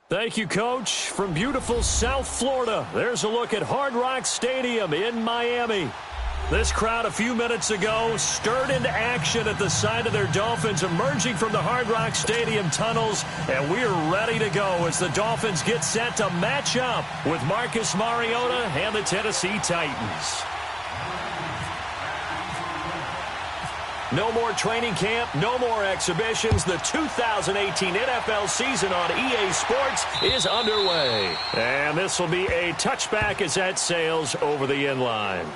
Thank you, Coach. From beautiful South Florida, there's a look at Hard Rock Stadium in Miami. This crowd a few minutes ago stirred into action at the side of their Dolphins emerging from the Hard Rock Stadium tunnels, and we're ready to go as the Dolphins get set to match up with Marcus Mariota and the Tennessee Titans. No more training camp, no more exhibitions. The 2018 NFL season on EA Sports is underway. And this will be a touchback as that sails over the end line.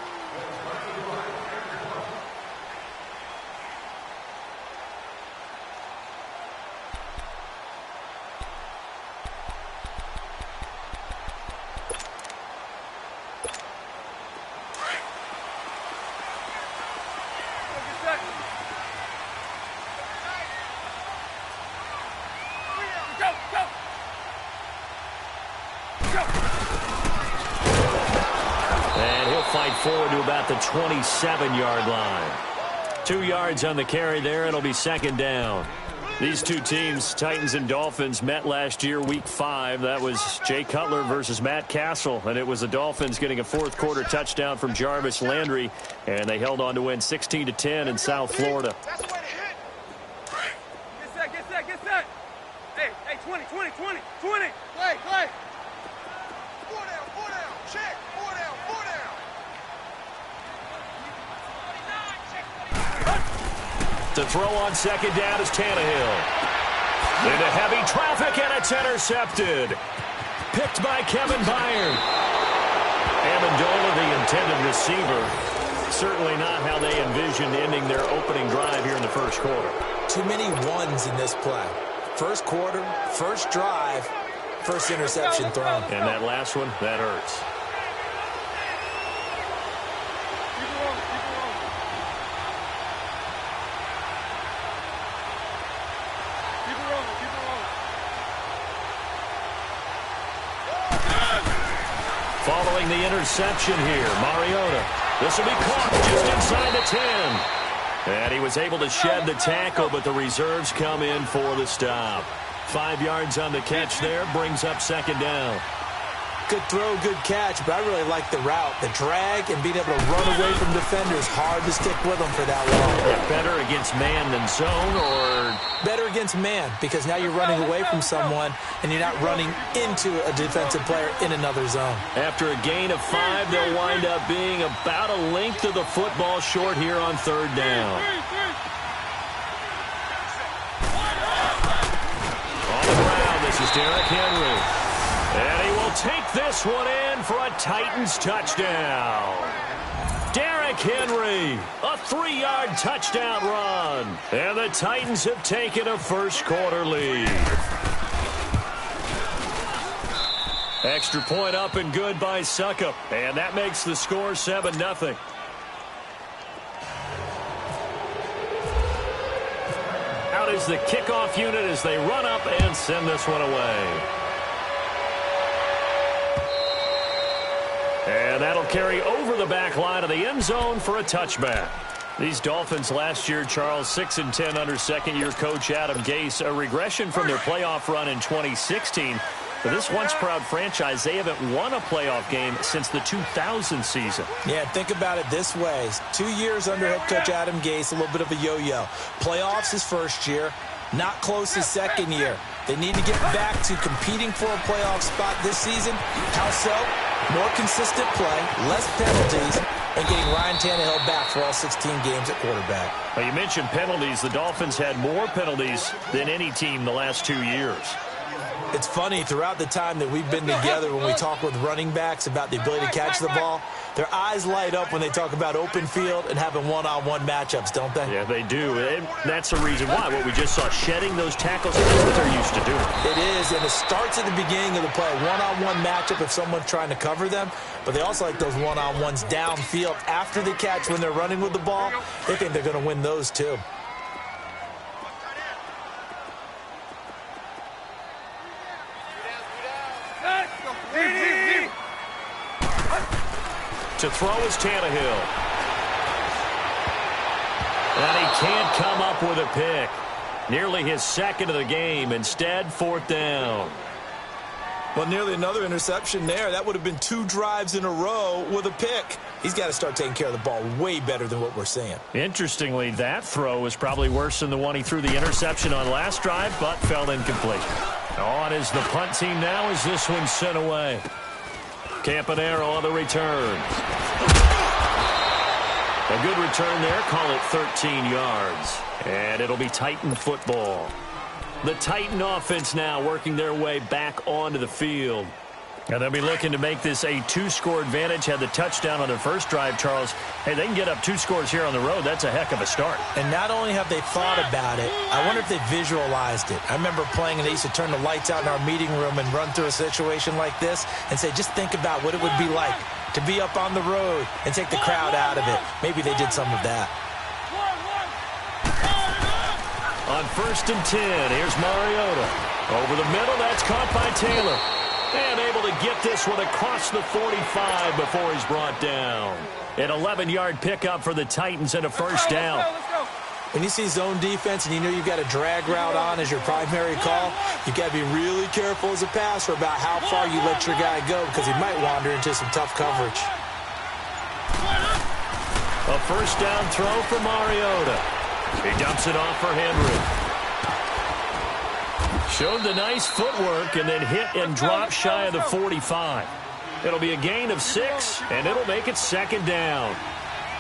Fight forward to about the 27-yard line. 2 yards on the carry there. It'll be second down. These two teams, Titans and Dolphins, met last year, Week 5. That was Jay Cutler versus Matt Castle, and it was the Dolphins getting a fourth-quarter touchdown from Jarvis Landry, and they held on to win 16-10 in South Florida. That's the way to hit. Get set. Hey, 20. Play. 4 down. Check. 4 down. To throw on second down is Tannehill. Into heavy traffic, and it's intercepted. Picked by Kevin Byard. Amendola, the intended receiver. Certainly not how they envisioned ending their opening drive here in the first quarter. Too many ones in this play. First quarter, first drive, first interception thrown. And that last one, that hurts. Following the interception here, Mariota. This will be caught just inside the 10. And he was able to shed the tackle, but the reserves come in for the stop. 5 yards on the catch there, brings up second down. Good throw, good catch, but I really like the route. The drag and being able to run away from defenders, hard to stick with them for that long. Yeah, better against man than zone, or? Better against man, because now you're running away from someone, and you're not running into a defensive player in another zone. After a gain of 5, they'll wind up being about a length of the football short here on third down. On the ground, this is Derrick Henry. And he will take this one in for a Titans touchdown. Derrick Henry, a 3-yard touchdown run. And the Titans have taken a first-quarter lead. Extra point up and good by Succop. And that makes the score 7-0. Out is the kickoff unit as they run up and send this one away. And that'll carry over the back line of the end zone for a touchback. These Dolphins last year, Charles, 6-10 under second-year coach Adam Gase, a regression from their playoff run in 2016. For this once-proud franchise, they haven't won a playoff game since the 2000 season. Yeah, think about it this way. 2 years under head coach Adam Gase, a little bit of a yo-yo. Playoffs his first year, not close his second year. They need to get back to competing for a playoff spot this season. How so? More consistent play, less penalties, and getting Ryan Tannehill back for all 16 games at quarterback. Well, you mentioned penalties. The Dolphins had more penalties than any team the last 2 years. It's funny, throughout the time that we've been together, when we talk with running backs about the ability to catch the ball, their eyes light up when they talk about open field and having one-on-one matchups, don't they? Yeah, they do. And that's the reason why. What we just saw, shedding those tackles, that's what they're used to doing. It is, and it starts at the beginning of the play. One-on-one matchup if someone's trying to cover them, but they also like those one-on-ones downfield after the catch when they're running with the ball. They think they're going to win those too. To throw is Tannehill. And he can't come up with a pick. Nearly his second of the game. Instead, fourth down. Well, nearly another interception there. That would have been 2 drives in a row with a pick. He's got to start taking care of the ball way better than what we're seeing. Interestingly, that throw was probably worse than the one he threw the interception on last drive, but fell incomplete. On is the punt team now as this one's sent away. Campanaro on the return. A good return there. Call it 13 yards. And it'll be Titan football. The Titan offense now working their way back onto the field. And they'll be looking to make this a 2-score advantage. Had the touchdown on their first drive, Charles. Hey, they can get up 2 scores here on the road. That's a heck of a start. And not only have they thought about it, I wonder if they visualized it. I remember playing and they used to turn the lights out in our meeting room and run through a situation like this and say, just think about what it would be like to be up on the road and take the crowd out of it. Maybe they did some of that. On 1st and 10, here's Mariota. Over the middle, that's caught by Taylor. And able to get this one across the 45 before he's brought down. An 11-yard pickup for the Titans and a first down. Let's go. When you see zone defense and you know you've got a drag route on as your primary call, you've got to be really careful as a passer about how far you let your guy go because he might wander into some tough coverage. A first down throw for Mariota. He dumps it off for Henry. Showed the nice footwork and then hit and drop shy of the 45. It'll be a gain of 6, and it'll make it 2nd down.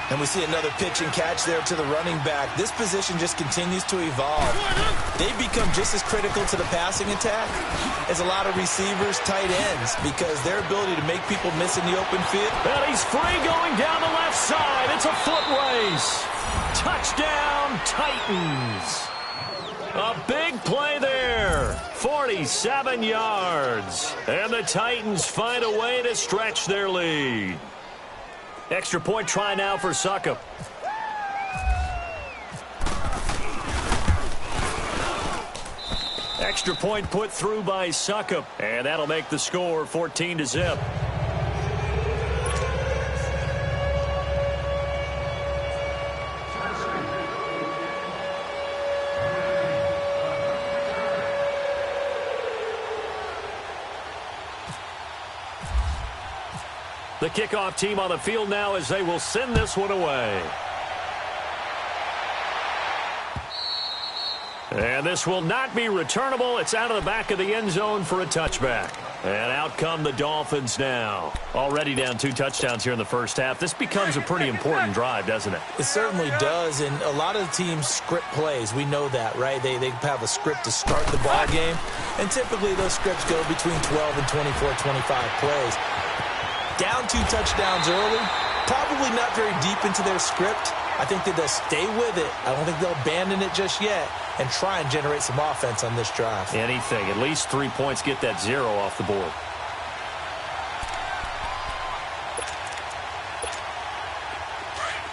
And we see another pitch and catch there to the running back. This position just continues to evolve. They become just as critical to the passing attack as a lot of receivers, tight ends, because their ability to make people miss in the open field. And he's free going down the left side. It's a foot race. Touchdown, Titans. A big play there. 47 yards. And the Titans find a way to stretch their lead. Extra point try now for Succop. Extra point put through by Succop. And that'll make the score 14-0. The kickoff team on the field now as they will send this one away. And this will not be returnable. It's out of the back of the end zone for a touchback. And out come the Dolphins now. Already down 2 touchdowns here in the first half. This becomes a pretty important drive, doesn't it? It certainly does, and a lot of the teams script plays. We know that, right? They have a script to start the ball game, and typically those scripts go between 12 and 24, 25 plays. Down 2 touchdowns early, probably not very deep into their script. I think that they'll stay with it. I don't think they'll abandon it just yet and try and generate some offense on this drive. Anything. At least 3 points, get that 0 off the board.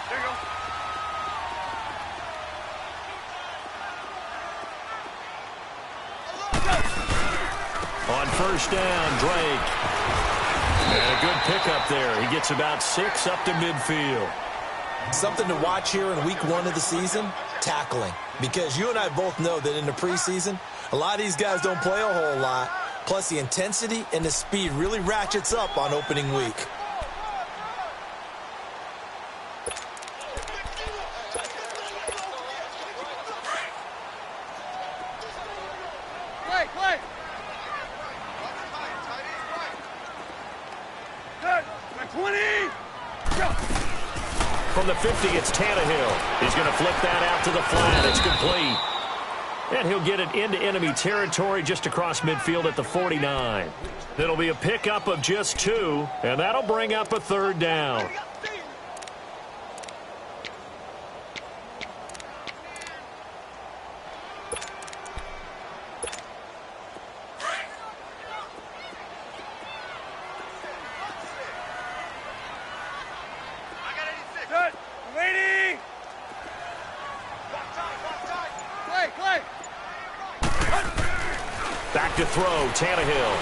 There you go. On first down, Drake. And a good pickup there. He gets about 6 up to midfield. Something to watch here in week 1 of the season, tackling. Because you and I both know that in the preseason, a lot of these guys don't play a whole lot. Plus, the intensity and the speed really ratchets up on opening week. Play. Good. 20. Go. From the 50, it's Tannehill. He's going to flip that out to the flat. It's complete. And he'll get it into enemy territory just across midfield at the 49. It'll be a pickup of just 2, and that'll bring up a 3rd down. Good. Waiting. Play. Back to throw, Tannehill.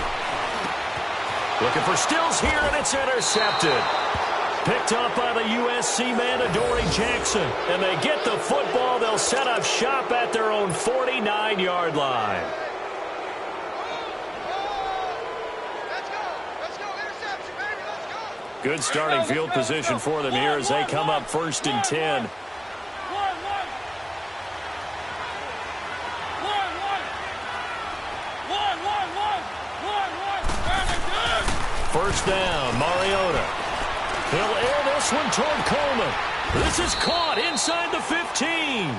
Looking for Stills here, and it's intercepted. Picked up by the USC man, Adoree Jackson. And they get the football. They'll set up shop at their own 49. 9-yard line. Good starting field position for them here as they come up 1st and 10. First down, Mariota. He'll air this one toward Coleman. This is caught inside the 15.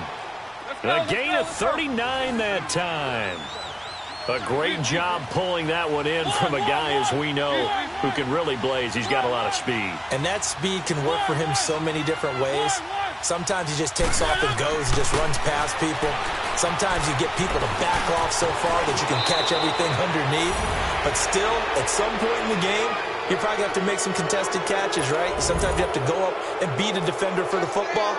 A gain of 39 that time. A great job pulling that one in from a guy, as we know, who can really blaze. He's got a lot of speed. And that speed can work for him so many different ways. Sometimes he just takes off and goes and just runs past people. Sometimes you get people to back off so far that you can catch everything underneath. But still, at some point in the game, you probably have to make some contested catches, right? Sometimes you have to go up and beat a defender for the football.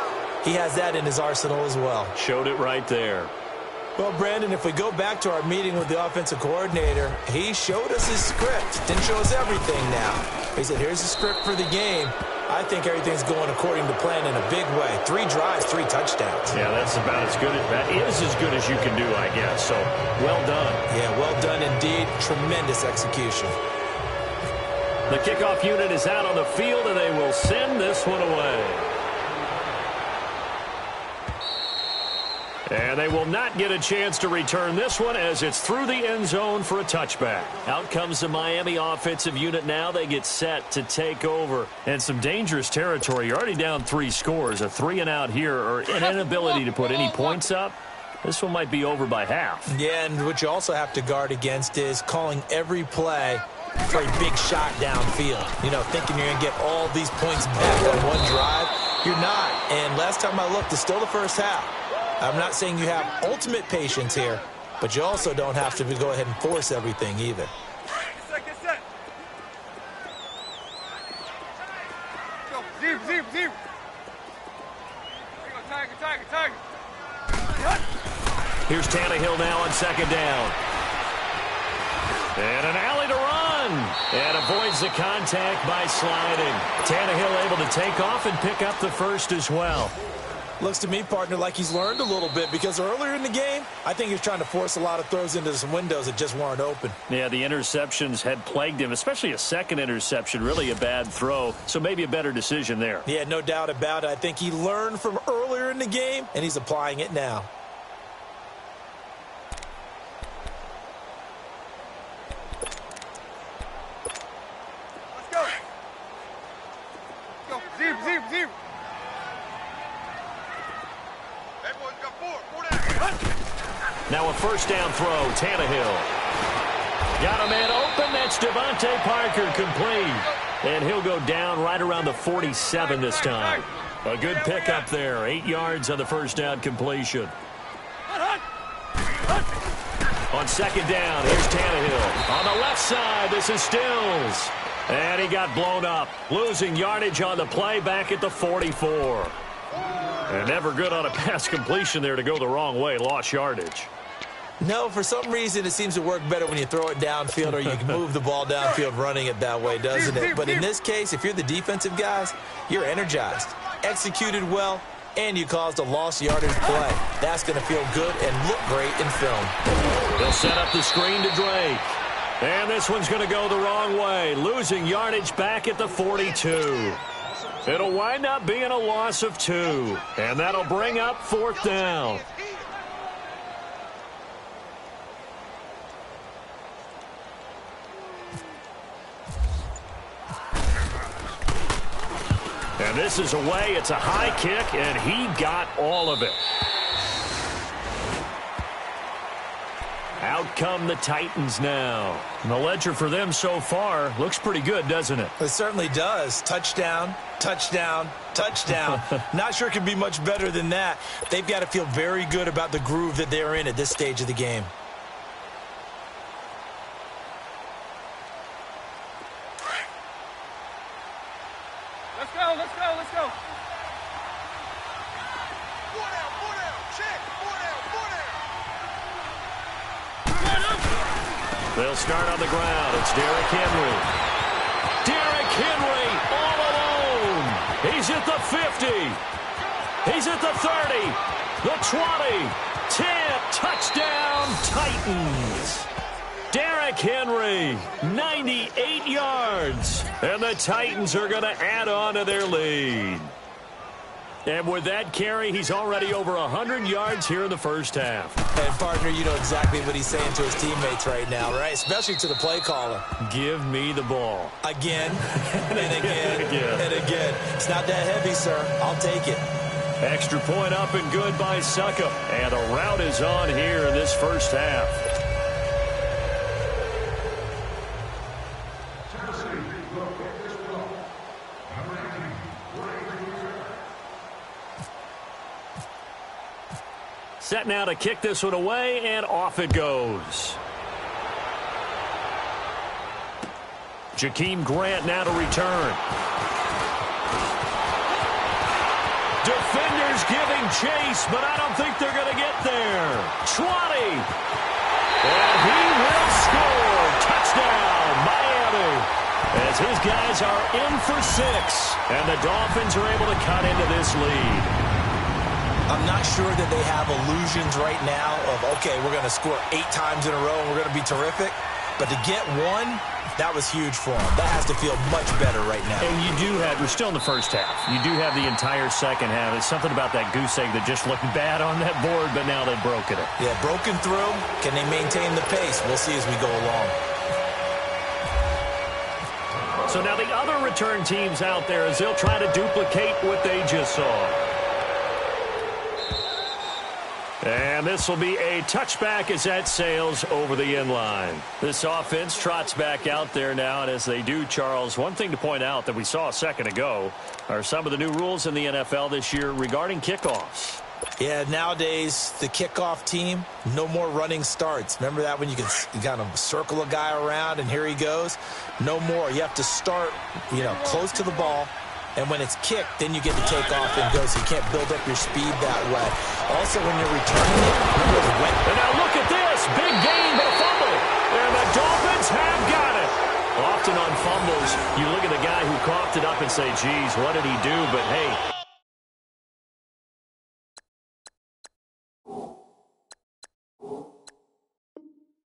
He has that in his arsenal as well. Showed it right there. Well, Brandon, if we go back to our meeting with the offensive coordinator, he showed us his script. Didn't show us everything now. He said, here's the script for the game. I think everything's going according to plan in a big way. 3 drives, 3 touchdowns. Yeah, that's about as good as that is as good as you can do, I guess. So, well done. Yeah, well done indeed. Tremendous execution. The kickoff unit is out on the field, and they will send this one away. And they will not get a chance to return this one as it's through the end zone for a touchback. Out comes the Miami offensive unit now. They get set to take over. And some dangerous territory. You're already down 3 scores. A 3-and-out here or an inability to put any points up. This one might be over by half. Yeah, and what you also have to guard against is calling every play for a big shot downfield. You know, thinking you're going to get all these points back on one drive. You're not. And last time I looked, it's still the first half. I'm not saying you have ultimate patience here, but you also don't have to go ahead and force everything either. Get set. Go, zero. There you go, tiger. Here's Tannehill now on 2nd down. And an alley to run. And avoids the contact by sliding. Tannehill able to take off and pick up the first as well. Looks to me, partner, like he's learned a little bit because earlier in the game, I think he was trying to force a lot of throws into some windows that just weren't open. Yeah, the interceptions had plagued him, especially a second interception, really a bad throw. So maybe a better decision there. Yeah, no doubt about it. I think he learned from earlier in the game, and he's applying it now. Let's go. Go, zero. Now a first down throw, Tannehill. Got a man open, that's Devontae Parker complete. And he'll go down right around the 47 this time. A good pickup there, 8 yards on the first down completion. On 2nd down, here's Tannehill. On the left side, this is Stills. And he got blown up, losing yardage on the play back at the 44. And never good on a pass completion there to go the wrong way. Lost yardage. No, for some reason it seems to work better when you throw it downfield or you can move the ball downfield running it that way, doesn't it? But in this case, if you're the defensive guys, you're energized, executed well, and you caused a lost yardage play. That's going to feel good and look great in film. They'll set up the screen to Drake. And this one's going to go the wrong way, losing yardage back at the 42. It'll wind up being a loss of 2, and that'll bring up 4th down. And this is away. It's a high kick, and he got all of it. Out come the Titans now. And the ledger for them so far looks pretty good, doesn't it? It certainly does. Touchdown, touchdown, touchdown. Not sure it can be much better than that. They've got to feel very good about the groove that they're in at this stage of the game. Let's go. They'll start on the ground. It's Derrick Henry. Derrick Henry all alone. He's at the 50. He's at the 30. The 20. 10. Touchdown. Titans. Derrick Henry, 98 yards. And the Titans are going to add on to their lead. And with that carry, he's already over 100 yards here in the first half. And, partner, you know exactly what he's saying to his teammates right now, right? Especially to the play caller. Give me the ball. Again, and again, and again. It's not that heavy, sir. I'll take it. Extra point up and good by Suckup. And the rout is on here in this first half. Set now to kick this one away, and off it goes. Jakeem Grant now to return. Defenders giving chase, but I don't think they're going to get there. 20. And he will score. Touchdown, Miami. As his guys are in for 6. And the Dolphins are able to cut into this lead. I'm not sure that they have illusions right now of, okay, we're going to score 8 times in a row and we're going to be terrific. But to get one, that was huge for them. That has to feel much better right now. And you do have, we're still in the first half. You do have the entire second half. There's something about that goose egg that just looked bad on that board, but now they've broken it. Yeah, broken through. Can they maintain the pace? We'll see as we go along. So now the other return teams out there as they'll try to duplicate what they just saw. And this will be a touchback as that sails over the end line. This offense trots back out there now, and as they do, Charles, one thing to point out that we saw a second ago are some of the new rules in the NFL this year regarding kickoffs. Yeah, nowadays, the kickoff team, no more running starts. Remember that when you can kind of circle a guy around and here he goes? No more. You have to start, close to the ball. And when it's kicked, then you get to take off and go, so you can't build up your speed that way. Also, when you're returning it, remember it's wet. And now look at this. Big gain, but a fumble. And the Dolphins have got it. Often on fumbles, you look at the guy who coughed it up and say, geez, what did he do? But, hey.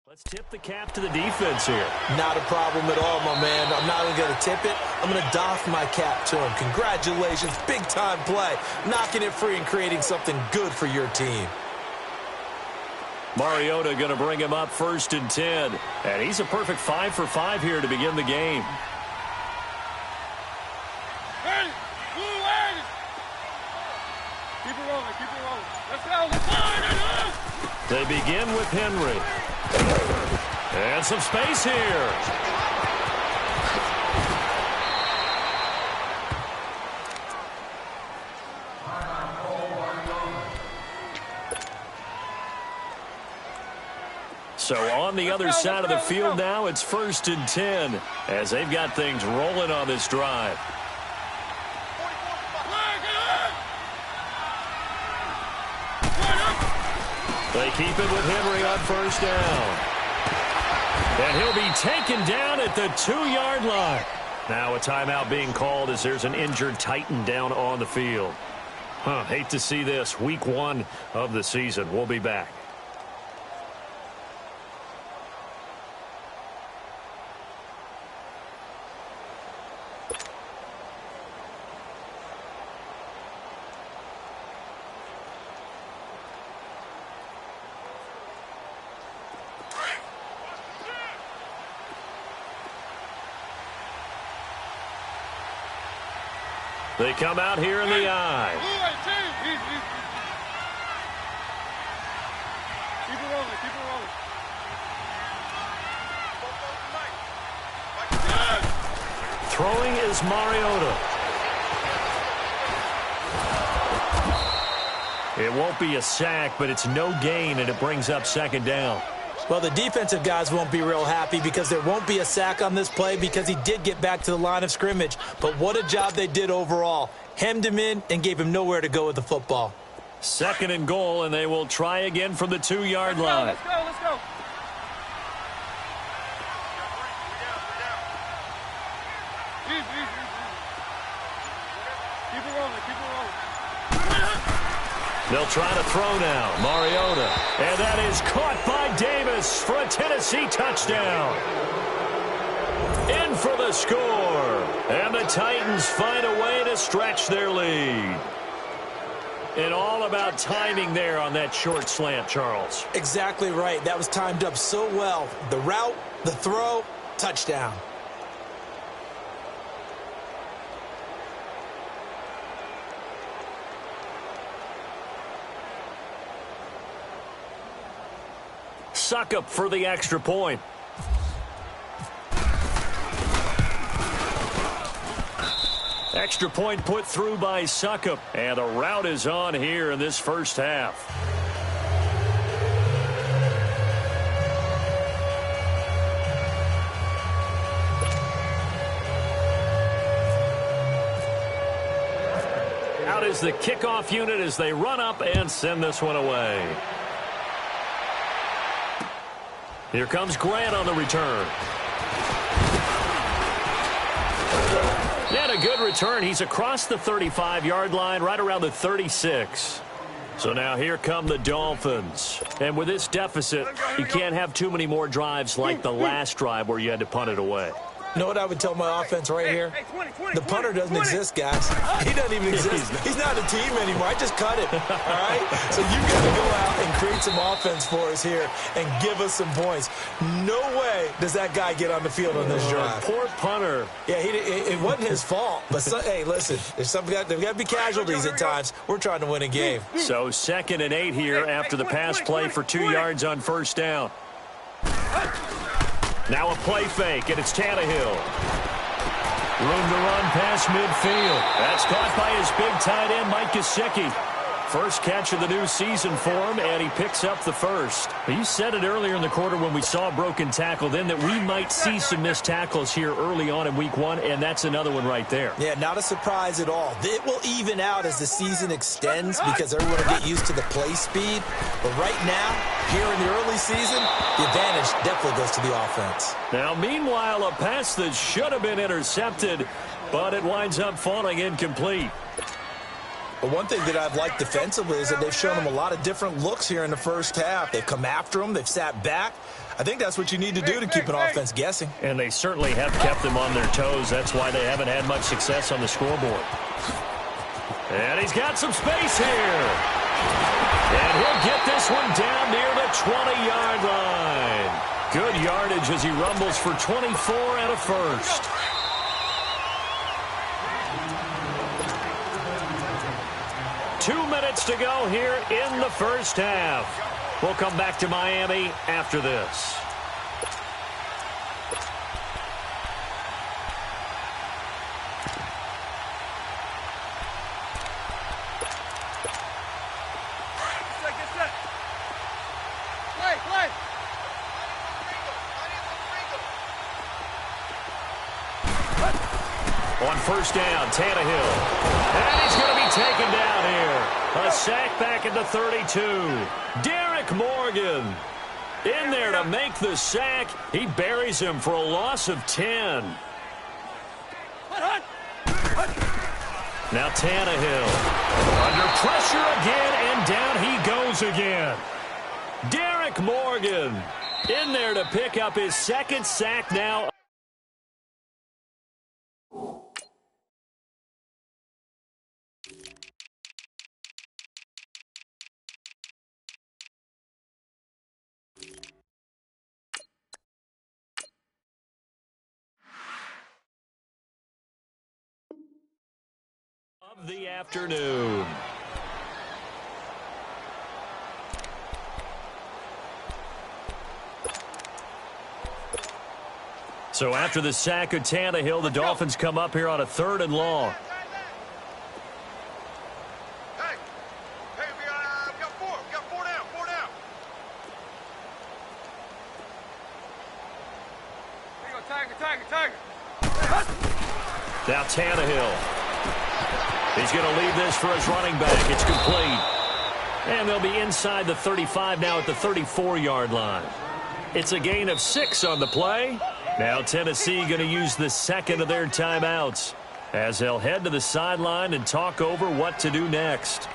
Let's tip the cap to the defense here. Not a problem at all, my man. I'm not even going to tip it. I'm going to doff my cap to him. Congratulations. Big-time play. Knocking it free and creating something good for your team. Mariota going to bring him up 1st and 10. And he's a perfect 5 for 5 here to begin the game. Hey, blue lane. Keep it rolling, keep it rolling. Let's go, let's go. They begin with Henry. And some space here. So on the other side of the field now, it's 1st and 10 as they've got things rolling on this drive. They keep it with Henry on 1st down. And he'll be taken down at the 2-yard line. Now a timeout being called as there's an injured Titan down on the field. Hate to see this. Week 1 of the season. We'll be back. They come out here in the eye. Keep it rolling, keep it rolling. Throwing is Mariota. It won't be a sack, but it's no gain, and it brings up 2nd down. Well, the defensive guys won't be real happy because there won't be a sack on this play because he did get back to the line of scrimmage. But what a job they did overall. Hemmed him in and gave him nowhere to go with the football. 2nd and goal, and they will try again from the 2-yard line. Let's go, let's go. Keep it rolling, keep it rolling. They'll try to throw now. Mariota. And that is caught by a Tennessee touchdown. In for the score. And the Titans find a way to stretch their lead. And all about timing there on that short slant, Charles. Exactly right. That was timed up so well. The route, the throw, touchdown. Suckup for the extra point. Extra point put through by Suckup. And the route is on here in this first half. Out is the kickoff unit as they run up and send this one away. Here comes Grant on the return. And a good return. He's across the 35-yard line, right around the 36. So now here come the Dolphins. And with this deficit, you can't have too many more drives like the last drive where you had to punt it away. You know what I would tell my offense right here? The punter doesn't exist, guys. He doesn't even exist. He's not a team anymore. I just cut it, all right? So you got to go out and create some offense for us here and give us some points. No way does that guy get on the field on this drive. Poor punter. Yeah, it wasn't his fault. But, hey, listen, there's got to be casualties at times. We're trying to win a game. So 2nd and 8 here after the pass play for 2 yards on first down. Now a play fake, and it's Tannehill. Room to run past midfield. That's caught by his big tight end, Mike Gesicki. First catch of the new season for him, and he picks up the first. You said it earlier in the quarter when we saw a broken tackle then that we might see some missed tackles here early on in week 1, and that's another one right there. Yeah, not a surprise at all. It will even out as the season extends because everyone will get used to the play speed. But right now, here in the early season, the advantage definitely goes to the offense. Now, meanwhile, a pass that should have been intercepted, but it winds up falling incomplete. But one thing that I've liked defensively is that they've shown them a lot of different looks here in the first half. They've come after them. They've sat back. I think that's what you need to do to keep an offense guessing. And they certainly have kept them on their toes. That's why they haven't had much success on the scoreboard. And he's got some space here. And he'll get this one down near the 20-yard line. Good yardage as he rumbles for 24 and a first. Two minutes to go here in the first half. We'll come back to Miami after this. On first down, Tannehill. And he's going to be taken down here. A sack back at the 32. Derek Morgan in there to make the sack. He buries him for a loss of 10. Now Tannehill under pressure again, and down he goes again. Derek Morgan in there to pick up his second sack now. Of the afternoon. So after the sack of Tannehill, the Dolphins come up here on a 3rd and long. Hey, we got four. We got four down. There you go, Tiger. Now Tannehill. He's going to leave this for his running back. It's complete. And they'll be inside the 35 now at the 34-yard line. It's a gain of 6 on the play. Now Tennessee going to use the second of their timeouts as they'll head to the sideline and talk over what to do next.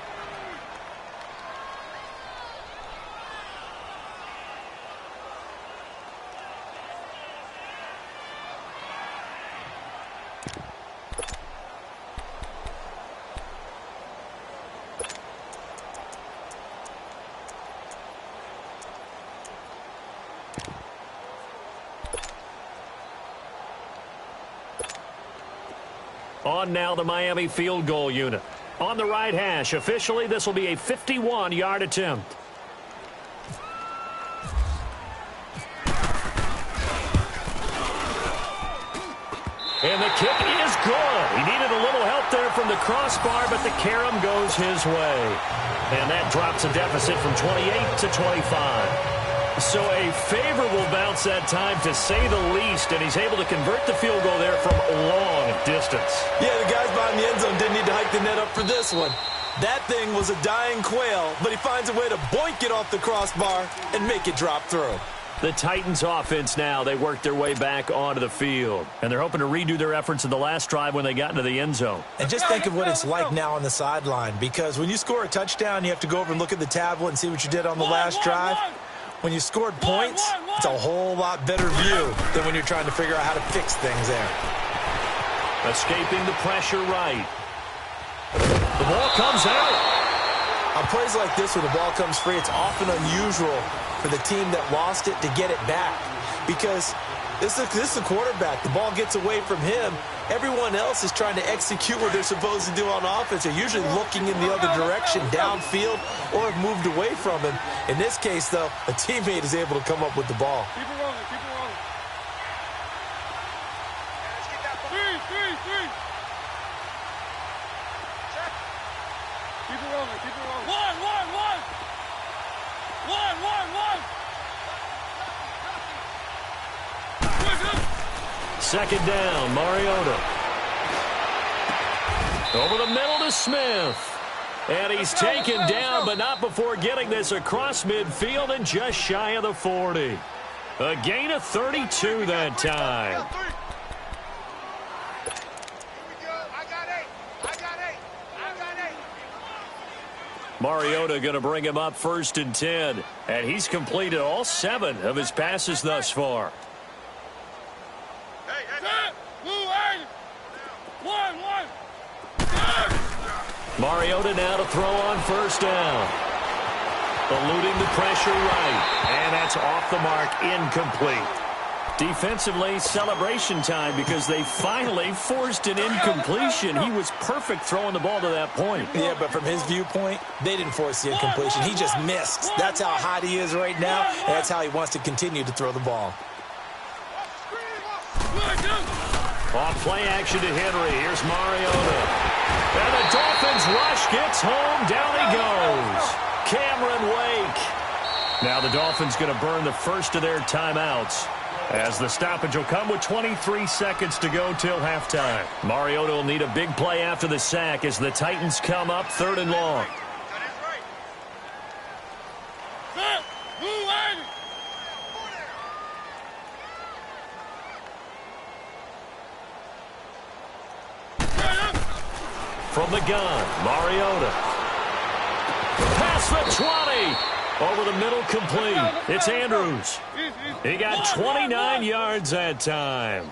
On now the Miami field goal unit. On the right hash, officially this will be a 51-yard attempt. And the kick is good. He needed a little help there from the crossbar, but the carom goes his way. And that drops a deficit from 28 to 25. So a favorable bounce that time, to say the least, and he's able to convert the field goal there from long distance. Yeah, the guys behind the end zone didn't need to hike the net up for this one. That thing was a dying quail, but he finds a way to boink it off the crossbar and make it drop through. The Titans offense now, they work their way back onto the field. And they're hoping to redo their efforts in the last drive when they got into the end zone. And just think of what it's like now on the sideline, because when you score a touchdown, you have to go over and look at the tablet and see what you did on the last drive. When you scored points, it's a whole lot better view than when you're trying to figure out how to fix things there. Escaping the pressure right. The ball comes out. On plays like this where the ball comes free, it's often unusual for the team that lost it to get it back, because this is the quarterback. The ball gets away from him. Everyone else is trying to execute what they're supposed to do on offense. They're usually looking in the other direction, downfield, or have moved away from him. In this case, though, a teammate is able to come up with the ball. Keep it rolling, keep it rolling. Three. Keep it rolling, keep it rolling. One. Second down, Mariota. Over the middle to Smith. And he's taken down, but not before getting this across midfield and just shy of the 40. A gain of 32 that time. Mariota going to bring him up 1st and 10. And he's completed all 7 of his passes thus far. Mariota now to throw on 1st down. Eluding the pressure right. And that's off the mark, incomplete. Defensively, celebration time, because they finally forced an incompletion. He was perfect throwing the ball to that point. Yeah, but from his viewpoint, they didn't force the incompletion. He just missed. That's how hot he is right now, and that's how he wants to continue to throw the ball. Off play action to Henry. Here's Mariota. And the Dolphins rush gets home. Down he goes. Cameron Wake. Now the Dolphins going to burn the first of their timeouts, as the stoppage will come with 23 seconds to go till halftime. Mariota will need a big play after the sack as the Titans come up 3rd and long. From the gun, Mariota. Past the 20. Over the middle, complete. It's Andrews. He got 29 yards that time.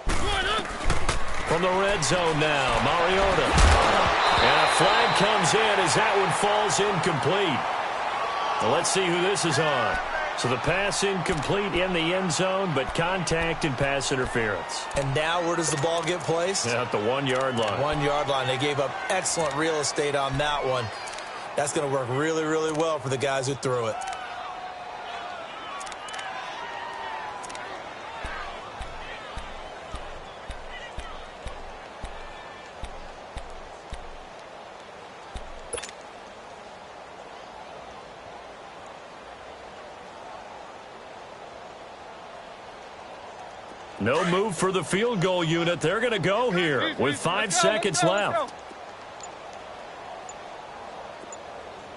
From the red zone now, Mariota. And a flag comes in as that one falls incomplete. Well, let's see who this is on. So the pass incomplete in the end zone, but contact and pass interference. And now where does the ball get placed? At the 1-yard line. 1-yard line. They gave up excellent real estate on that one. That's going to work really, really well for the guys who threw it. No move for the field goal unit. They're going to go here with 5 seconds left.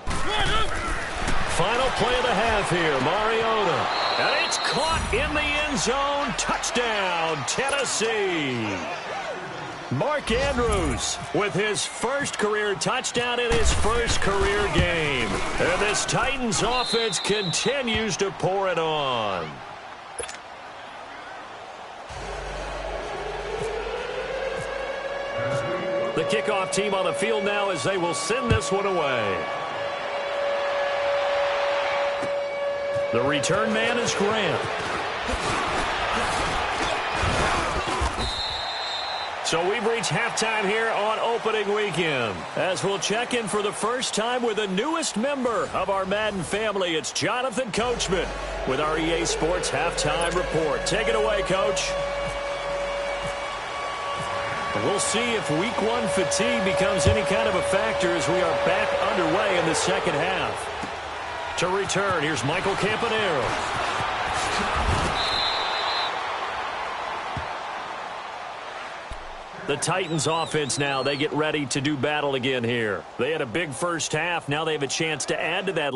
Final play of the half here, Mariota. And it's caught in the end zone. Touchdown, Tennessee. Mark Andrews with his first career touchdown in his first career game. And this Titans offense continues to pour it on. The kickoff team on the field now as they will send this one away. The return man is Grant. So we've reached halftime here on opening weekend. As we'll check in for the first time with the newest member of our Madden family, it's Jonathan Coachman with our EA Sports Halftime Report. Take it away, Coach. We'll see if Week 1 fatigue becomes any kind of a factor as we are back underway in the second half. To return, here's Michael Campanero. The Titans offense now, they get ready to do battle again here. They had a big first half. Now they have a chance to add to that.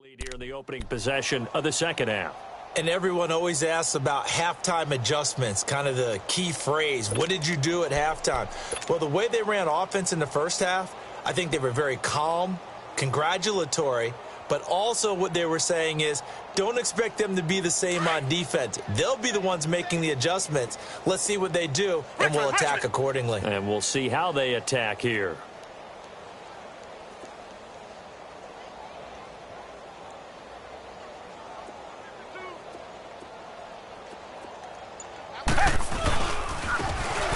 Lead here in the opening possession of the second half. And everyone always asks about halftime adjustments, kind of the key phrase. What did you do at halftime? Well, the way they ran offense in the first half, I think they were very calm, congratulatory, but also what they were saying is don't expect them to be the same on defense. They'll be the ones making the adjustments. Let's see what they do, and we'll attack accordingly. And we'll see how they attack here.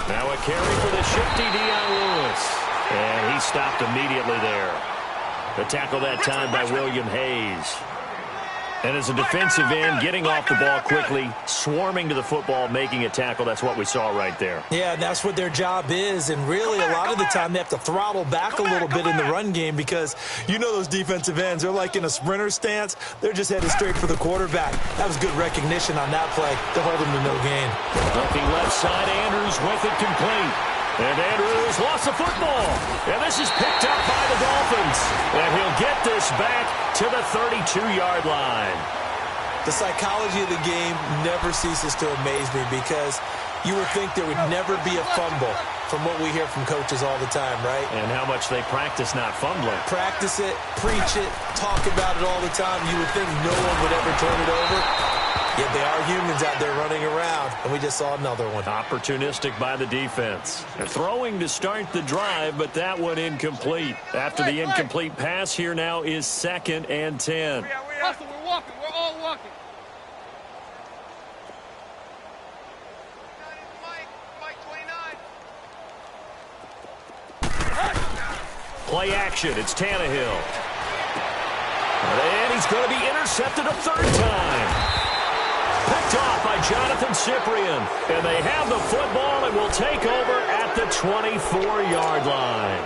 Now a carry for the shifty Dion Lewis. And he stopped immediately there. The tackle that time by William Hayes. And as a defensive end, getting off the ball quickly, swarming to the football, making a tackle. That's what we saw right there. Yeah, and that's what their job is. And really, a lot of the time, they have to throttle back a little bit in the run game because you know those defensive ends. They're like in a sprinter stance. They're just headed straight for the quarterback. That was good recognition on that play to hold them to no gain. Looking left side, Andrews with it complete. And Andrews lost the football. And this is picked up by the Dolphins. And he'll get this back to the 32-yard line. The psychology of the game never ceases to amaze me because you would think there would never be a fumble from what we hear from coaches all the time, right? And how much they practice not fumbling. Practice it, preach it, talk about it all the time. You would think no one would ever turn it over. Yet they are humans out there running around, and we just saw another one. Opportunistic by the defense. They're throwing to start the drive, but that one incomplete. After the incomplete pass, here now is 2nd and 10. Russell, we're walking. We're all walking. Mike 29. Play action. It's Tannehill. And he's going to be intercepted a third time. Picked off by Jonathan Cyprien. And they have the football and will take over at the 24-yard line.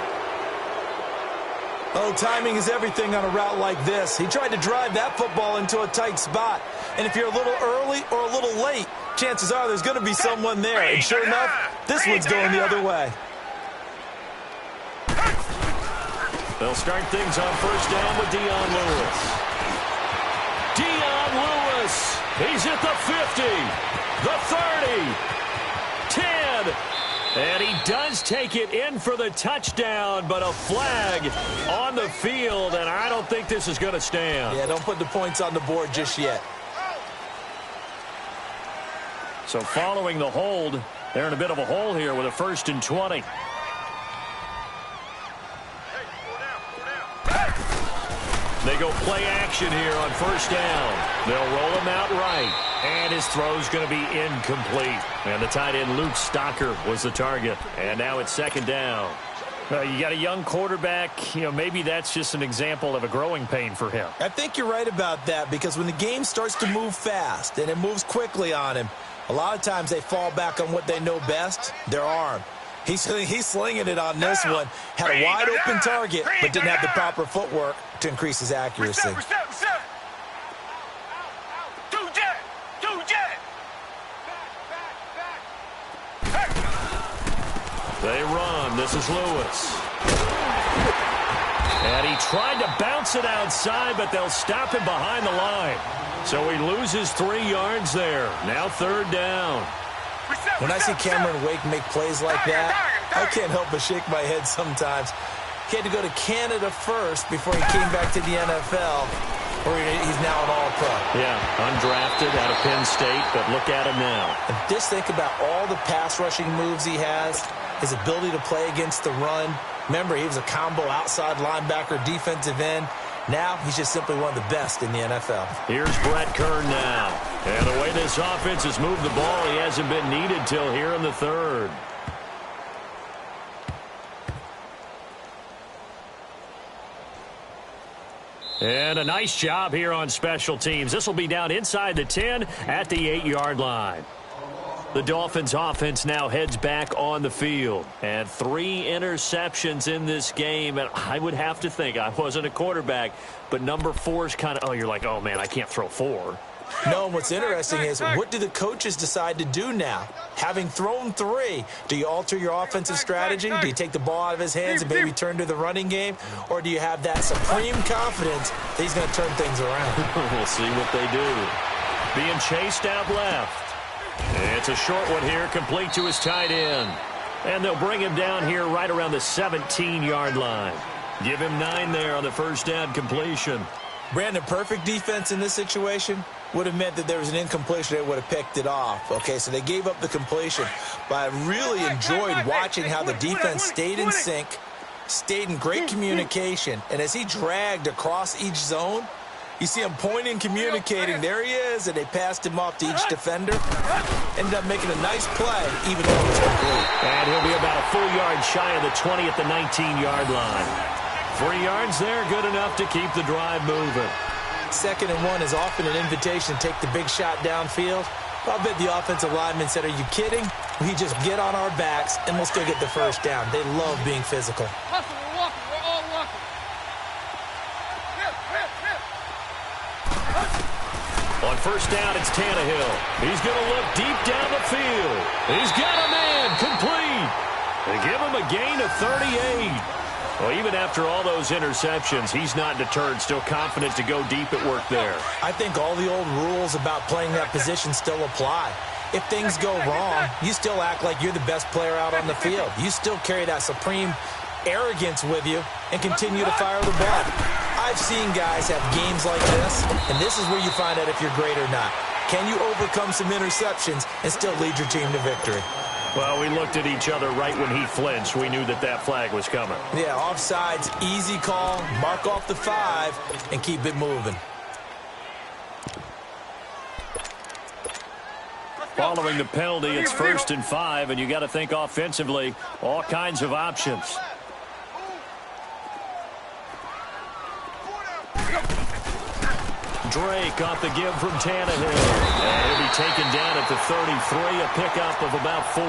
Oh, timing is everything on a route like this. He tried to drive that football into a tight spot. And if you're a little early or a little late, chances are there's going to be someone there. And sure enough, this one's going the other way. They'll start things on first down with Dion Lewis. Dion Lewis. He's at the 50, the 30, 10, and he does take it in for the touchdown, but a flag on the field, and I don't think this is going to stand. Yeah, don't put the points on the board just yet. So following the hold, they're in a bit of a hole here with a 1st and 20. They go play action here on first down. They'll roll him out right. And his throw's going to be incomplete. And the tight end, Luke Stocker, was the target. And now it's 2nd down. You got a young quarterback. You know, maybe that's just an example of a growing pain for him. I think you're right about that because when the game starts to move fast and it moves quickly on him, a lot of times they fall back on what they know best, their arm. He's slinging it on this one. Had a wide-open target, but didn't have the proper footwork to increase his accuracy. They run. This is Lewis. And he tried to bounce it outside, but they'll stop him behind the line. So he loses 3 yards there. Now 3rd down. When I see Cameron Wake make plays like that, I can't help but shake my head sometimes. He had to go to Canada first before he came back to the NFL, or he's now an All-Pro. Yeah, undrafted out of Penn State, but look at him now. And just think about all the pass rushing moves he has, his ability to play against the run. Remember, he was a combo outside linebacker, defensive end. Now he's just simply one of the best in the NFL. Here's Brett Kern now. And the way this offense has moved the ball, he hasn't been needed till here in the third. And a nice job here on special teams. This will be down inside the 10 at the 8-yard line. The Dolphins offense now heads back on the field. And 3 interceptions in this game. And I would have to think, I wasn't a quarterback, but number 4 is kind of, you're like, oh, man, I can't throw 4. No, and what's interesting is, what do the coaches decide to do now? Having thrown 3, do you alter your offensive strategy? Do you take the ball out of his hands and maybe turn to the running game? Or do you have that supreme confidence that he's going to turn things around? We'll see what they do. Being chased out left. It's a short one here, complete to his tight end. And they'll bring him down here right around the 17-yard line. Give him 9 there on the first down completion. Brandon, perfect defense in this situation would have meant that there was an incompletion. They would have picked it off. Okay, so they gave up the completion. But I really enjoyed watching how the defense stayed in sync, stayed in great communication. And as he dragged across each zone, you see him pointing, communicating. There he is, and they passed him off to each defender. Ended up making a nice play, even though it was complete. And he'll be about a full yard shy of the 20 at the 19-yard line. 3 yards there, good enough to keep the drive moving. 2nd and 1 is often an invitation to take the big shot downfield. I'll bet the offensive lineman said, are you kidding? We just get on our backs, and we'll still get the first down. They love being physical. Hustle, we're walking. We're all walking. On first down, it's Tannehill. He's going to look deep down the field. He's got a man complete. They give him a gain of 38. Well, even after all those interceptions, he's not deterred, still confident to go deep at work there. I think all the old rules about playing that position still apply. If things go wrong, you still act like you're the best player out on the field. You still carry that supreme arrogance with you and continue to fire the ball. I've seen guys have games like this, and this is where you find out if you're great or not. Can you overcome some interceptions and still lead your team to victory? Well, we looked at each other right when he flinched. We knew that that flag was coming. Yeah, offsides, easy call, mark off the 5, and keep it moving. Following the penalty, it's 1st and 5, and you got to think offensively, all kinds of options. Drake off the give from Tannehill. And he'll be taken down at the 33, a pickup of about 4.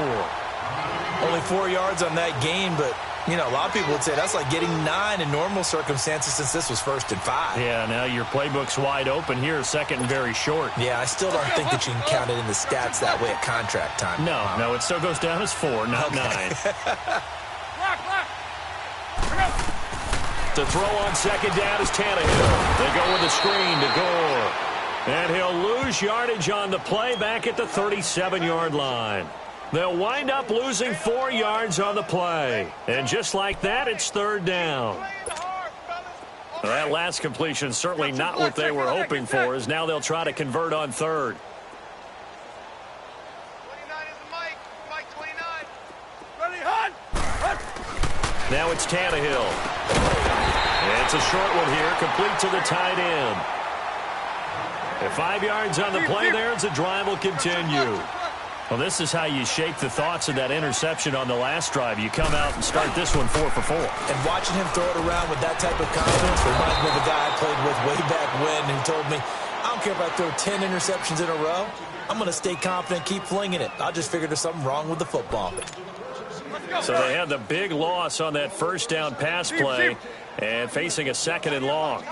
Only 4 yards on that gain, but, you know, a lot of people would say that's like getting 9 in normal circumstances since this was 1st and 5. Yeah, now your playbook's wide open here, 2nd and very short. Yeah, I still don't think that you can count it in the stats that way at contract time. No, it still goes down as 4, not 9. To throw on 2nd down is Tannehill. They go with a screen to Gore. And he'll lose yardage on the play back at the 37-yard line. They'll wind up losing 4 yards on the play. And just like that, it's 3rd down. Well, that last completion certainly not what they were hoping for, as now they'll try to convert on 3rd. 29 is the Mike. Mike 29. Ready, hunt! Now it's Tannehill. It's a short one here, complete to the tight end. And 5 yards on the play there as the drive will continue. Well, this is how you shake the thoughts of that interception on the last drive. You come out and start this one 4 for 4. And watching him throw it around with that type of confidence reminds me of a guy I played with way back when who told me, I don't care if I throw 10 interceptions in a row. I'm going to stay confident, keep flinging it. I just figured there's something wrong with the football. So they had the big loss on that first down pass play and facing a 2nd and long.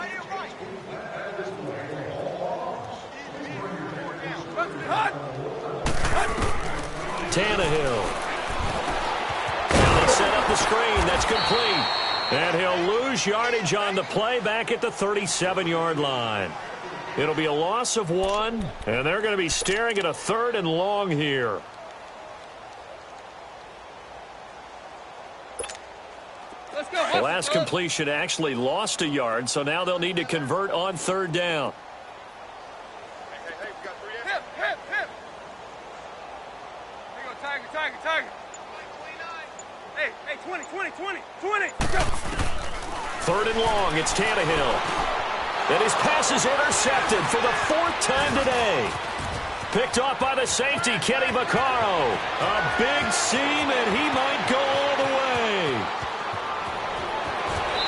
Tannehill. Now they set up the screen. That's complete. And he'll lose yardage on the play back at the 37-yard line. It'll be a loss of 1, and they're going to be staring at a 3rd and long here. The last completion actually lost a yard, so now they'll need to convert on 3rd down. Hey, we got 3 hip. Here you go, Tiger. Hey, 20, 20, 20, 20. Go. Third and long, it's Tannehill. And his pass is intercepted for the fourth time today. Picked off by the safety, Kenny Vaccaro. A big seam, and he might go all the way.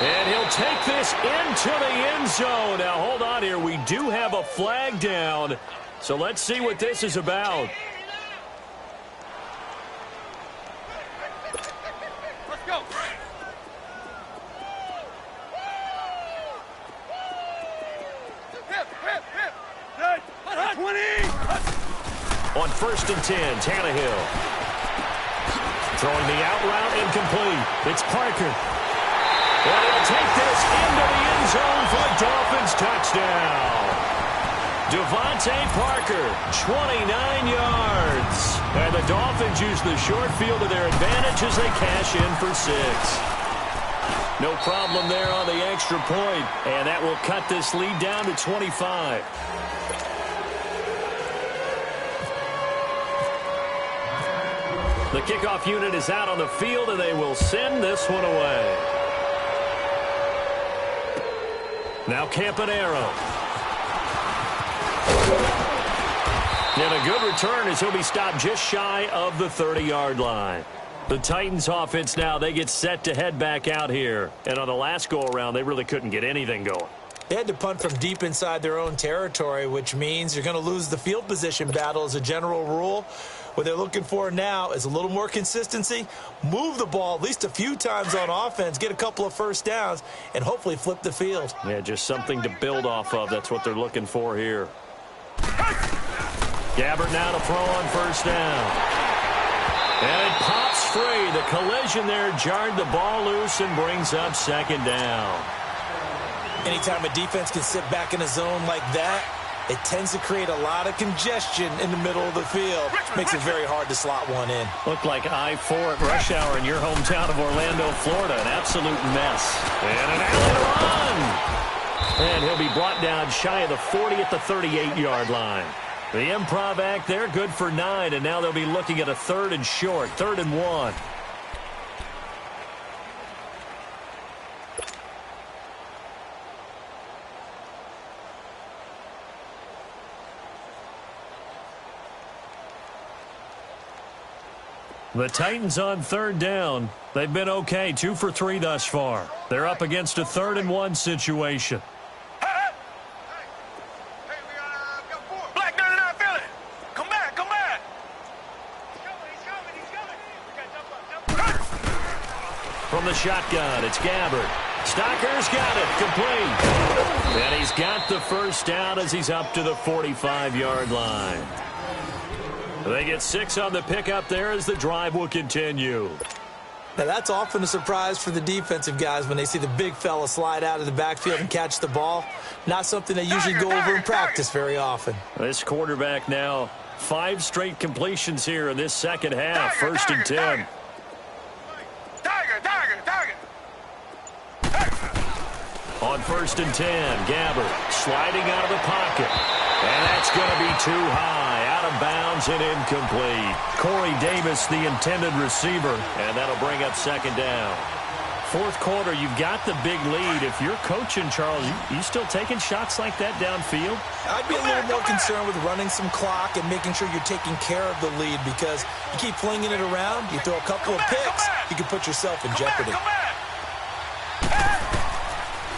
And he'll take this into the end zone. Now, hold on here. We do have a flag down. So let's see what this is about. Let's go. Hip. 20. On 1st and 10, Tannehill. Throwing the out route incomplete. It's Parker. And he'll take this into the end zone for a Dolphins touchdown. Devontae Parker, 29 yards. And the Dolphins use the short field to their advantage as they cash in for 6. No problem there on the extra point. And that will cut this lead down to 25. The kickoff unit is out on the field, and they will send this one away. Now Campanaro. And a good return as he'll be stopped just shy of the 30-yard line. The Titans offense now, they get set to head back out here. And on the last go-around, they really couldn't get anything going. They had to punt from deep inside their own territory, which means you're going to lose the field position battle as a general rule. What they're looking for now is a little more consistency, move the ball at least a few times on offense, get a couple of first downs, and hopefully flip the field. Yeah, just something to build off of. That's what they're looking for here. Gabbert now to throw on 1st down. And it pops free. The collision there jarred the ball loose and brings up 2nd down. Anytime a defense can sit back in a zone like that, it tends to create a lot of congestion in the middle of the field. Makes it very hard to slot one in. Looked like I-4 at rush hour in your hometown of Orlando, Florida. An absolute mess. And an alley run. And he'll be brought down shy of the 40 at the 38-yard line. The improv act there, good for 9. And now they'll be looking at a 3rd and short, 3rd and 1. The Titans on 3rd down. They've been okay, 2 for 3 thus far. They're up against a 3rd and 1 situation. Hey, we got 4. Black 99 Philly. Come back. He's coming. We got jump up. From the shotgun, it's Gabbert. Stocker's got it, complete. And he's got the first down as he's up to the 45-yard line. They get 6 on the pickup there as the drive will continue. Now, that's often a surprise for the defensive guys when they see the big fella slide out of the backfield and catch the ball. Not something they usually go over in practice very often. This quarterback now, 5 straight completions here in this second half. 1st and 10. Tiger. On 1st and 10, Gabbert sliding out of the pocket. And that's going to be too high, out of bounds and incomplete. Corey Davis, the intended receiver, and that'll bring up 2nd down. 4th quarter, you've got the big lead. If you're coaching, Charles, you still taking shots like that downfield? I'd be a little more concerned with running some clock and making sure you're taking care of the lead, because you keep flinging it around, you throw a couple of picks, you can put yourself in jeopardy.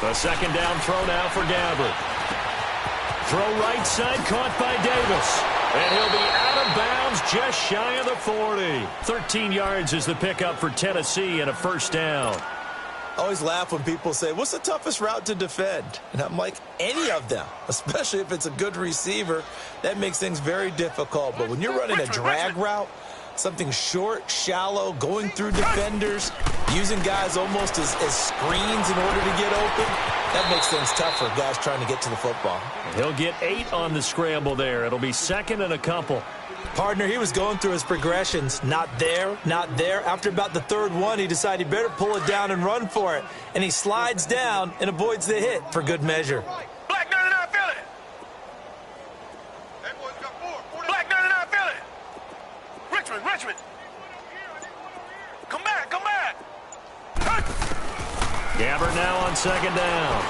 The 2nd down throw now for Gabbert. Throw right side, caught by Davis. And he'll be out of bounds just shy of the 40. 13 yards is the pickup for Tennessee and a 1st down. I always laugh when people say, what's the toughest route to defend? And I'm like, any of them, especially if it's a good receiver. That makes things very difficult. But when you're running a drag route, something short, shallow, going through defenders, using guys almost as screens in order to get open, that makes things tough for guys trying to get to the football. He'll get 8 on the scramble there. It'll be 2nd and a couple. Partner, he was going through his progressions. Not there, not there. After about the 3rd one, he decided he better pull it down and run for it. And he slides down and avoids the hit for good measure. Black 99 Philly. That boy's got 4. Black 99 Philly. Richmond. Come back. start now on second down.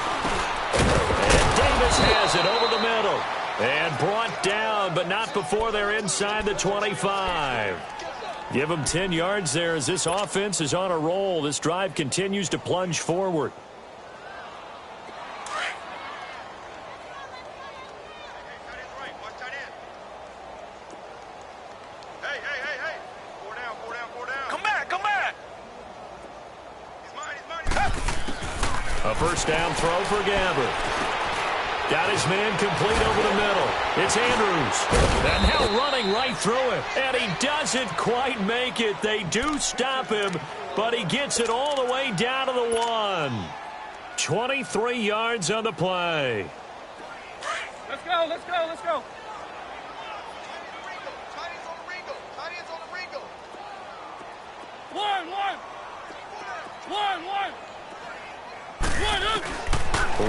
And Davis has it over the middle. And brought down, but not before they're inside the 25. Give them 10 yards there as this offense is on a roll. This drive continues to plunge forward. A first down throw for Gabbert. Got his man complete over the middle. It's Andrews. And now running right through him. And he doesn't quite make it. They do stop him, but he gets it all the way down to the 1. 23 yards on the play. Let's go, let's go, let's go. One.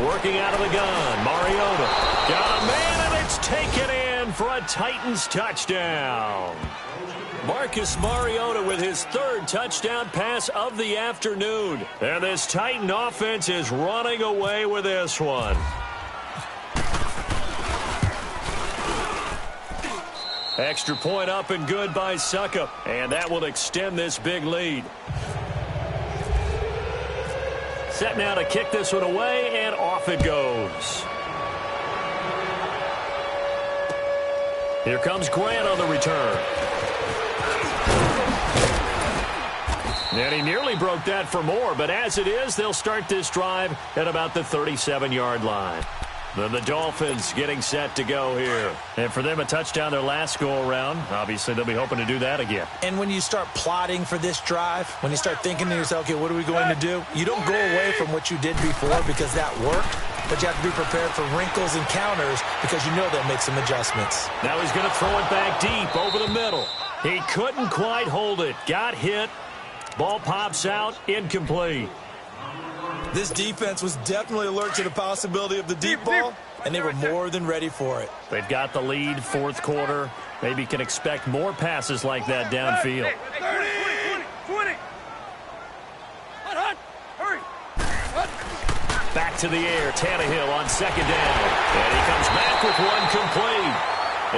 Working out of the gun, Mariota. Got a man, and it's taken in for a Titans touchdown. Marcus Mariota with his 3rd touchdown pass of the afternoon. And this Titan offense is running away with this one. Extra point up and good by Suckup. And that will extend this big lead. Set now to kick this one away, and off it goes. Here comes Grant on the return. And he nearly broke that for more, but as it is, they'll start this drive at about the 37-yard line. Then the Dolphins getting set to go here. And for them, a touchdown their last go-around. Obviously, they'll be hoping to do that again. And when you start plotting for this drive, when you start thinking to yourself, okay, what are we going to do? You don't go away from what you did before because that worked, but you have to be prepared for wrinkles and counters because you know they'll make some adjustments. Now he's going to throw it back deep over the middle. He couldn't quite hold it. Got hit. Ball pops out. Incomplete. This defense was definitely alert to the possibility of the deep ball, and they were more than ready for it. They've got the lead, 4th quarter. Maybe can expect more passes like that downfield. 20. Hurry. Back to the air, Tannehill on second down. And he comes back with one complete.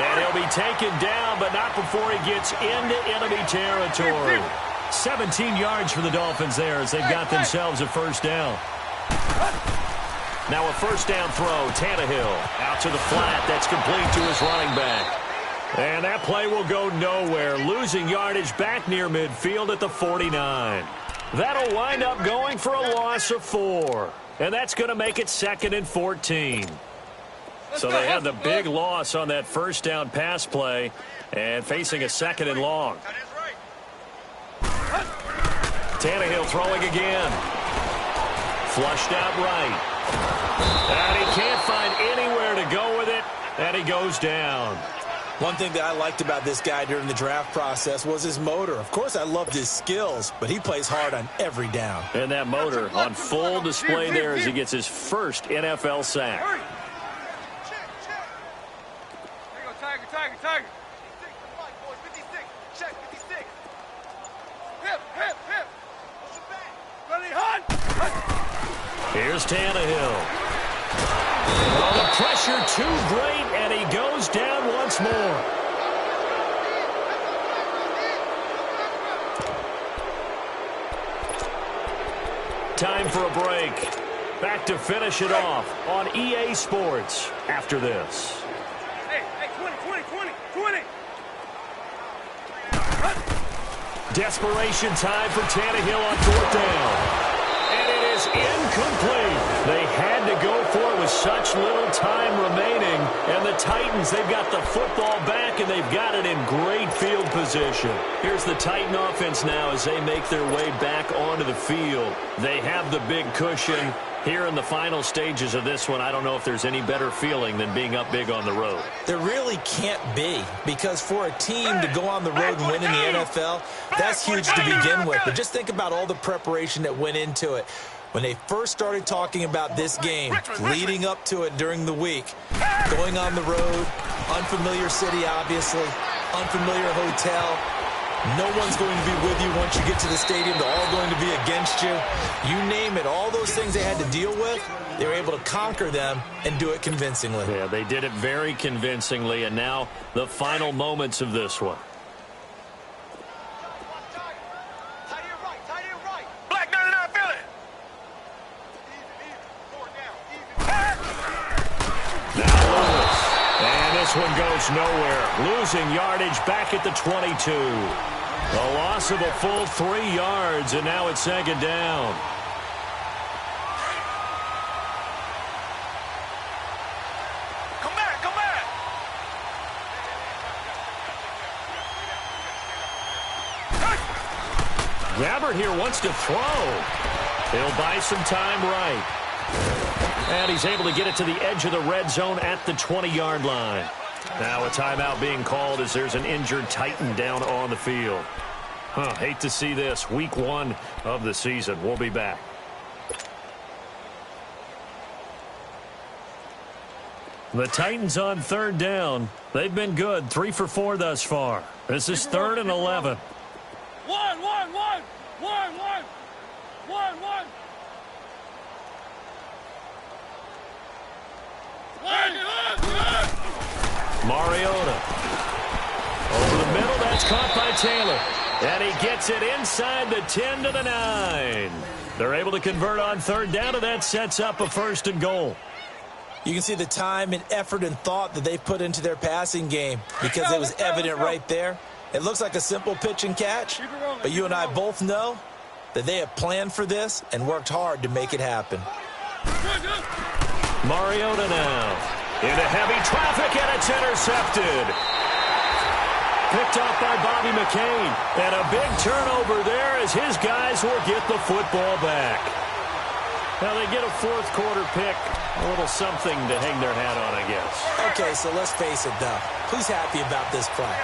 And he'll be taken down, but not before he gets into enemy territory. 17 yards for the Dolphins there as they've got themselves a first down. Now a first down throw. Tannehill out to the flat. That's complete to his running back. And that play will go nowhere. Losing yardage back near midfield at the 49. That'll wind up going for a loss of 4. And that's going to make it 2nd and 14. So they had the big loss on that first down pass play and facing a 2nd and long. Tannehill throwing again. Flushed out right. And he can't find anywhere to go with it, and he goes down. One thing that I liked about this guy during the draft process was his motor. Of course, I loved his skills, but he plays hard on every down. And that motor on full display there as he gets his first NFL sack. There you go, Tiger. Hip. Ready, hunt. Here's Tannehill. Oh, the pressure too great, and he goes down once more. Time for a break. Back to finish it off on EA Sports after this. Hey, 20. Desperation time for Tannehill on 4th down. And it is incomplete. They had to go for it with such little time remaining. And the Titans, they've got the football back, and they've got it in great field position. Here's the Titan offense now as they make their way back onto the field. They have the big cushion. Here in the final stages of this one, I don't know if there's any better feeling than being up big on the road. There really can't be, because for a team to go on the road and win in the NFL, that's huge to begin with. But just think about all the preparation that went into it. When they first started talking about this game, leading up to it during the week, going on the road, unfamiliar city, obviously, unfamiliar hotel, No one's going to be with you once you get to the stadium. They're all going to be against you. You name it, all those things they had to deal with, they were able to conquer them and do it convincingly. Yeah, they did it very convincingly, and now the final moments of this one. This one goes nowhere. Losing yardage back at the 22. A loss of a full 3 yards, and now it's second down. Come back, come back. Gabbert here wants to throw. He'll buy some time right. And he's able to get it to the edge of the red zone at the 20-yard line. Now a timeout being called as there's an injured Titan down on the field. Hate to see this. Week 1 of the season. We'll be back. The Titans on third down. They've been good. 3 for 4 thus far. This is 3rd and 11. One. Mariota. Over the middle, that's caught by Taylor. And he gets it inside the 10 to the 9. They're able to convert on third down, and that sets up a 1st and goal. You can see the time and effort and thought that they put into their passing game because it was evident right there. It looks like a simple pitch and catch, but you and I both know that they have planned for this and worked hard to make it happen. Mariota now. Into heavy traffic, and it's intercepted. Picked off by Bobby McCain. And a big turnover there as his guys will get the football back. Now they get a 4th quarter pick. A little something to hang their hat on, I guess. Okay, so let's face it, though. Who's happy about this play?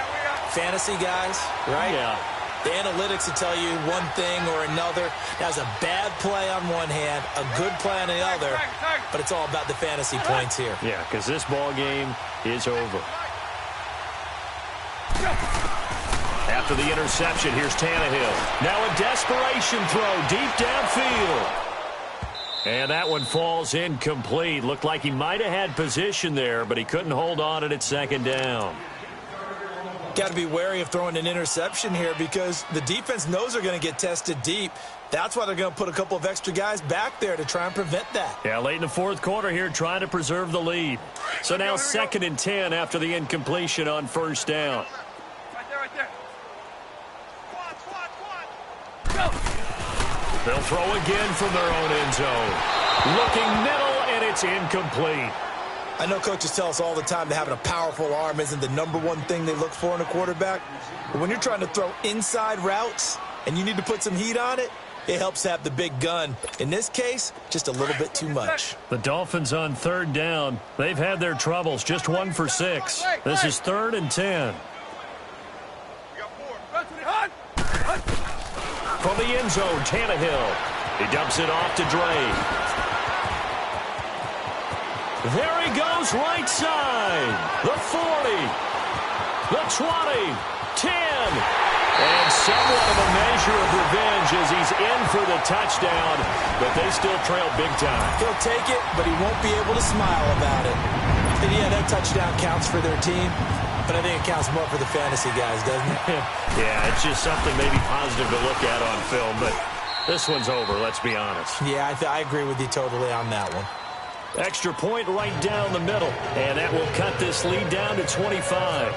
Fantasy guys, right? Yeah. The analytics will tell you one thing or another. That was a bad play on one hand, a good play on the other, but it's all about the fantasy points here. Yeah, because this ball game is over. After the interception, here's Tannehill. Now a desperation throw deep downfield. And that one falls incomplete. Looked like he might have had position there, but he couldn't hold on at 2nd down. Got to be wary of throwing an interception here because the defense knows they're going to get tested deep. That's why they're going to put a couple of extra guys back there to try and prevent that. Yeah, late in the 4th quarter here, trying to preserve the lead. So now 2nd and 10 after the incompletion on 1st down. Right there. They'll throw again from their own end zone. Looking middle, and it's incomplete. I know coaches tell us all the time that having a powerful arm isn't the #1 thing they look for in a quarterback. But when you're trying to throw inside routes and you need to put some heat on it, it helps have the big gun. In this case, just a little bit too much. The Dolphins on 3rd down. They've had their troubles, just 1 for 6. This is 3rd and 10. From the end zone, Tannehill. He dumps it off to Dre. There he goes, right side. The 40. The 20. 10. And somewhat of a measure of revenge as he's in for the touchdown, but they still trail big time. He'll take it, but he won't be able to smile about it. And yeah, that touchdown counts for their team, but I think it counts more for the fantasy guys, doesn't it? Yeah, it's just something maybe positive to look at on film, but this one's over, let's be honest. Yeah, I agree with you totally on that one. Extra point right down the middle, and that will cut this lead down to 25.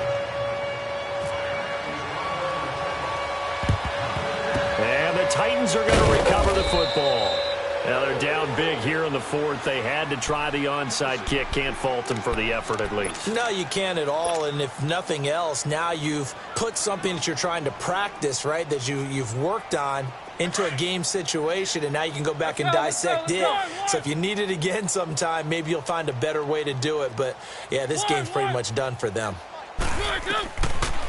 And the Titans are going to recover the football. Now they're down big here in the 4th. They had to try the onside kick. Can't fault them for the effort at least. No, you can't at all. And if nothing else, now you've put something that you're trying to practice, right, that you've worked on into a game situation, and now you can go back and dissect it. So if you need it again sometime, maybe you'll find a better way to do it. But, yeah, this game's pretty much done for them.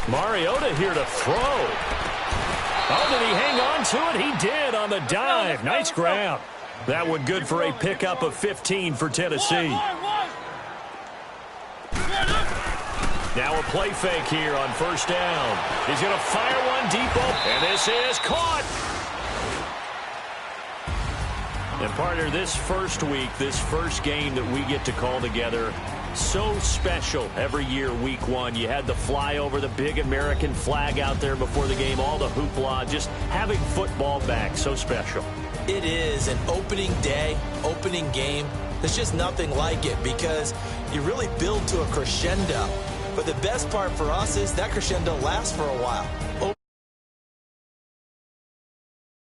Mariota here to throw. Oh, did he hang on to it? He did on the dive. Nice grab. That one good for a pickup of 15 for Tennessee. Now a play fake here on first down. He's going to fire one deep open, and this is caught. And partner, this first week, this first game that we get to call together, so special every year, week one. You had the flyover, the big American flag out there before the game, all the hoopla, just having football back, so special. It is an opening day, opening game. There's just nothing like it because you really build to a crescendo. But the best part for us is that crescendo lasts for a while.